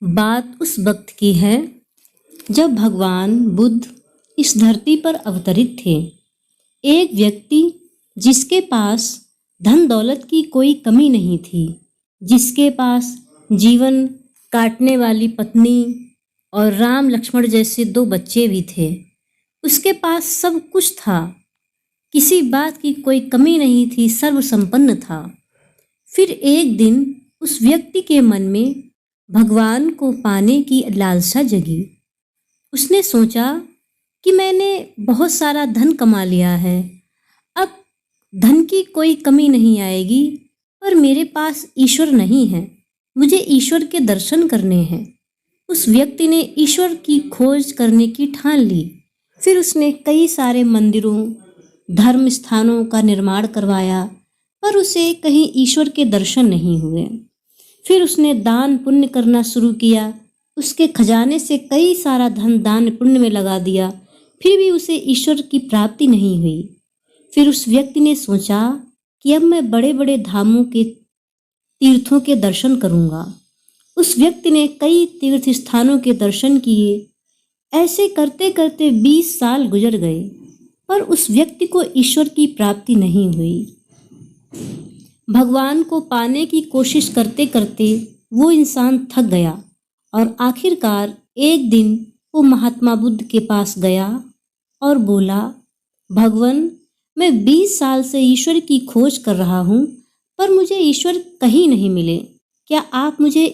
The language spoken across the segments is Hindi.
बात उस वक्त की है जब भगवान बुद्ध इस धरती पर अवतरित थे। एक व्यक्ति जिसके पास धन दौलत की कोई कमी नहीं थी, जिसके पास जीवन काटने वाली पत्नी और राम लक्ष्मण जैसे 2 बच्चे भी थे। उसके पास सब कुछ था, किसी बात की कोई कमी नहीं थी, सर्वसंपन्न था। फिर एक दिन उस व्यक्ति के मन में भगवान को पाने की लालसा जगी। उसने सोचा कि मैंने बहुत सारा धन कमा लिया है, अब धन की कोई कमी नहीं आएगी, पर मेरे पास ईश्वर नहीं है, मुझे ईश्वर के दर्शन करने हैं। उस व्यक्ति ने ईश्वर की खोज करने की ठान ली। फिर उसने कई सारे मंदिरों, धर्म स्थानों का निर्माण करवाया, पर उसे कहीं ईश्वर के दर्शन नहीं हुए। फिर उसने दान पुण्य करना शुरू किया, उसके खजाने से कई सारा धन दान पुण्य में लगा दिया, फिर भी उसे ईश्वर की प्राप्ति नहीं हुई। फिर उस व्यक्ति ने सोचा कि अब मैं बड़े बड़े धामों के तीर्थों के दर्शन करूंगा। उस व्यक्ति ने कई तीर्थ स्थानों के दर्शन किए। ऐसे करते करते 20 साल गुजर गए, पर उस व्यक्ति को ईश्वर की प्राप्ति नहीं हुई। भगवान को पाने की कोशिश करते करते वो इंसान थक गया और आखिरकार एक दिन वो महात्मा बुद्ध के पास गया और बोला, भगवान, मैं 20 साल से ईश्वर की खोज कर रहा हूँ, पर मुझे ईश्वर कहीं नहीं मिले। क्या आप मुझे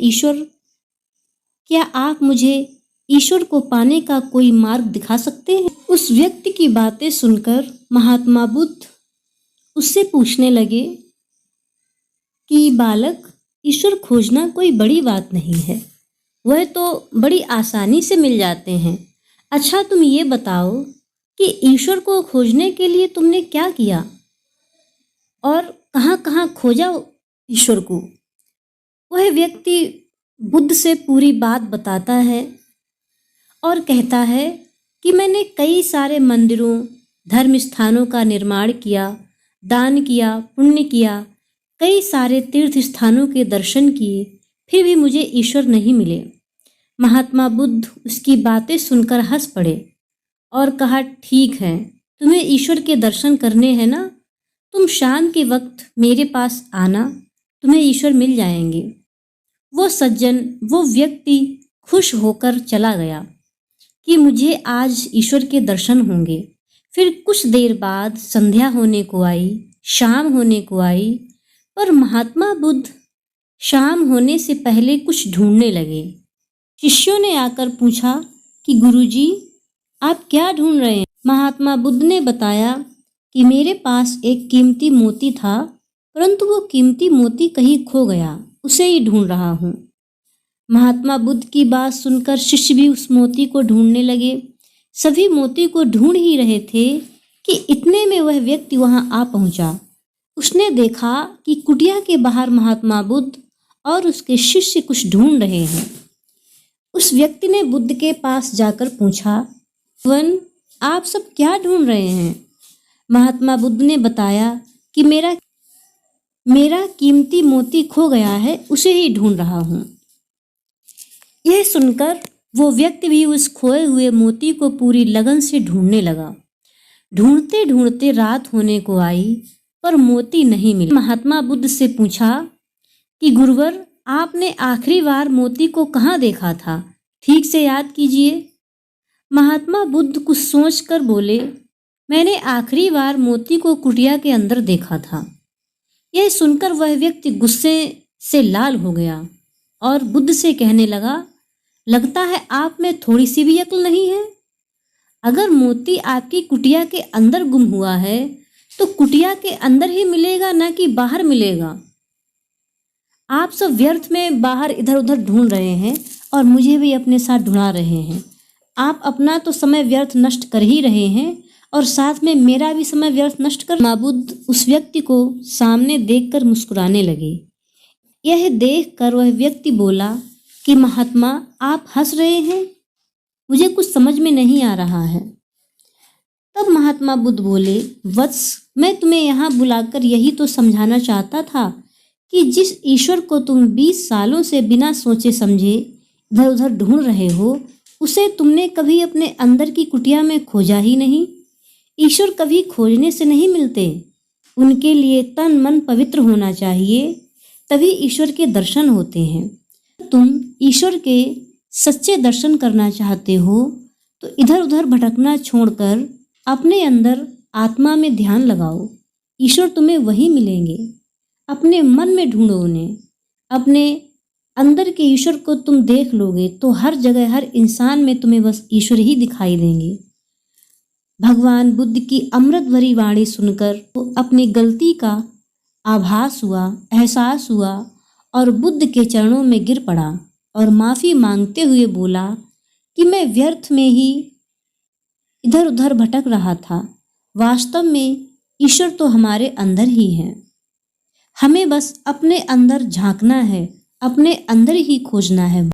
ईश्वर को पाने का कोई मार्ग दिखा सकते हैं? उस व्यक्ति की बातें सुनकर महात्मा बुद्ध उससे पूछने लगे कि बालक, ईश्वर खोजना कोई बड़ी बात नहीं है, वह तो बड़ी आसानी से मिल जाते हैं। अच्छा, तुम ये बताओ कि ईश्वर को खोजने के लिए तुमने क्या किया और कहाँ कहाँ खोजा ईश्वर को? वह व्यक्ति बुद्ध से पूरी बात बताता है और कहता है कि मैंने कई सारे मंदिरों, धर्म स्थानों का निर्माण किया, दान किया, पुण्य किया, कई सारे तीर्थ स्थानों के दर्शन किए, फिर भी मुझे ईश्वर नहीं मिले। महात्मा बुद्ध उसकी बातें सुनकर हंस पड़े और कहा, ठीक है, तुम्हें ईश्वर के दर्शन करने हैं ना, तुम शाम के वक्त मेरे पास आना, तुम्हें ईश्वर मिल जाएंगे। वो सज्जन, वो व्यक्ति खुश होकर चला गया कि मुझे आज ईश्वर के दर्शन होंगे। फिर कुछ देर बाद संध्या होने को आई, शाम होने को आई, पर महात्मा बुद्ध शाम होने से पहले कुछ ढूंढने लगे। शिष्यों ने आकर पूछा कि गुरुजी, आप क्या ढूंढ रहे हैं? महात्मा बुद्ध ने बताया कि मेरे पास एक कीमती मोती था, परंतु वो कीमती मोती कहीं खो गया, उसे ही ढूंढ रहा हूँ। महात्मा बुद्ध की बात सुनकर शिष्य भी उस मोती को ढूंढने लगे। सभी मोती को ढूंढ ही रहे थे कि इतने में वह व्यक्ति वहां आ पहुंचा। उसने देखा कि कुटिया के बाहर महात्मा बुद्ध और उसके शिष्य कुछ ढूंढ रहे हैं। उस व्यक्ति ने बुद्ध के पास जाकर पूछा, भगवान, आप सब क्या ढूंढ रहे हैं? महात्मा बुद्ध ने बताया कि मेरा कीमती मोती खो गया है, उसे ही ढूंढ रहा हूँ। यह सुनकर वो व्यक्ति भी उस खोए हुए मोती को पूरी लगन से ढूंढने लगा। ढूंढते ढूंढते रात होने को आई, पर मोती नहीं मिला। महात्मा बुद्ध से पूछा कि गुरुवर, आपने आखिरी बार मोती को कहाँ देखा था? ठीक से याद कीजिए। महात्मा बुद्ध कुछ सोचकर बोले, मैंने आखिरी बार मोती को कुटिया के अंदर देखा था। यह सुनकर वह व्यक्ति गुस्से से लाल हो गया और बुद्ध से कहने लगा, लगता है आप में थोड़ी सी भी अक्ल नहीं है। अगर मोती आपकी कुटिया के अंदर गुम हुआ है तो कुटिया के अंदर ही मिलेगा, ना कि बाहर मिलेगा। आप सब व्यर्थ में बाहर इधर उधर ढूंढ रहे हैं और मुझे भी अपने साथ ढूंढा रहे हैं। आप अपना तो समय व्यर्थ नष्ट कर ही रहे हैं और साथ में मेरा भी समय व्यर्थ नष्ट कर। महात्मा बुद्ध उस व्यक्ति को सामने देखकर मुस्कुराने लगे। यह देखकर वह व्यक्ति बोला कि महात्मा, आप हंस रहे हैं, मुझे कुछ समझ में नहीं आ रहा है। तब महात्मा बुद्ध बोले, वत्स, मैं तुम्हें यहाँ बुलाकर यही तो समझाना चाहता था कि जिस ईश्वर को तुम 20 सालों से बिना सोचे समझे इधर उधर ढूंढ रहे हो, उसे तुमने कभी अपने अंदर की कुटिया में खोजा ही नहीं। ईश्वर कभी खोजने से नहीं मिलते, उनके लिए तन मन पवित्र होना चाहिए, तभी ईश्वर के दर्शन होते हैं। तुम ईश्वर के सच्चे दर्शन करना चाहते हो तो इधर उधर भटकना छोड़कर अपने अंदर आत्मा में ध्यान लगाओ। ईश्वर तुम्हें वही मिलेंगे। अपने मन में ढूंढो उन्हें। अपने अंदर के ईश्वर को तुम देख लोगे तो हर जगह हर इंसान में तुम्हें बस ईश्वर ही दिखाई देंगे। भगवान बुद्ध की अमृत भरी वाणी सुनकर वो अपनी गलती का आभास हुआ, एहसास हुआ और बुद्ध के चरणों में गिर पड़ा और माफी मांगते हुए बोला कि मैं व्यर्थ में ही इधर उधर भटक रहा था। वास्तव में ईश्वर तो हमारे अंदर ही है। हमें बस अपने अंदर झांकना है, अपने अंदर ही खोजना है।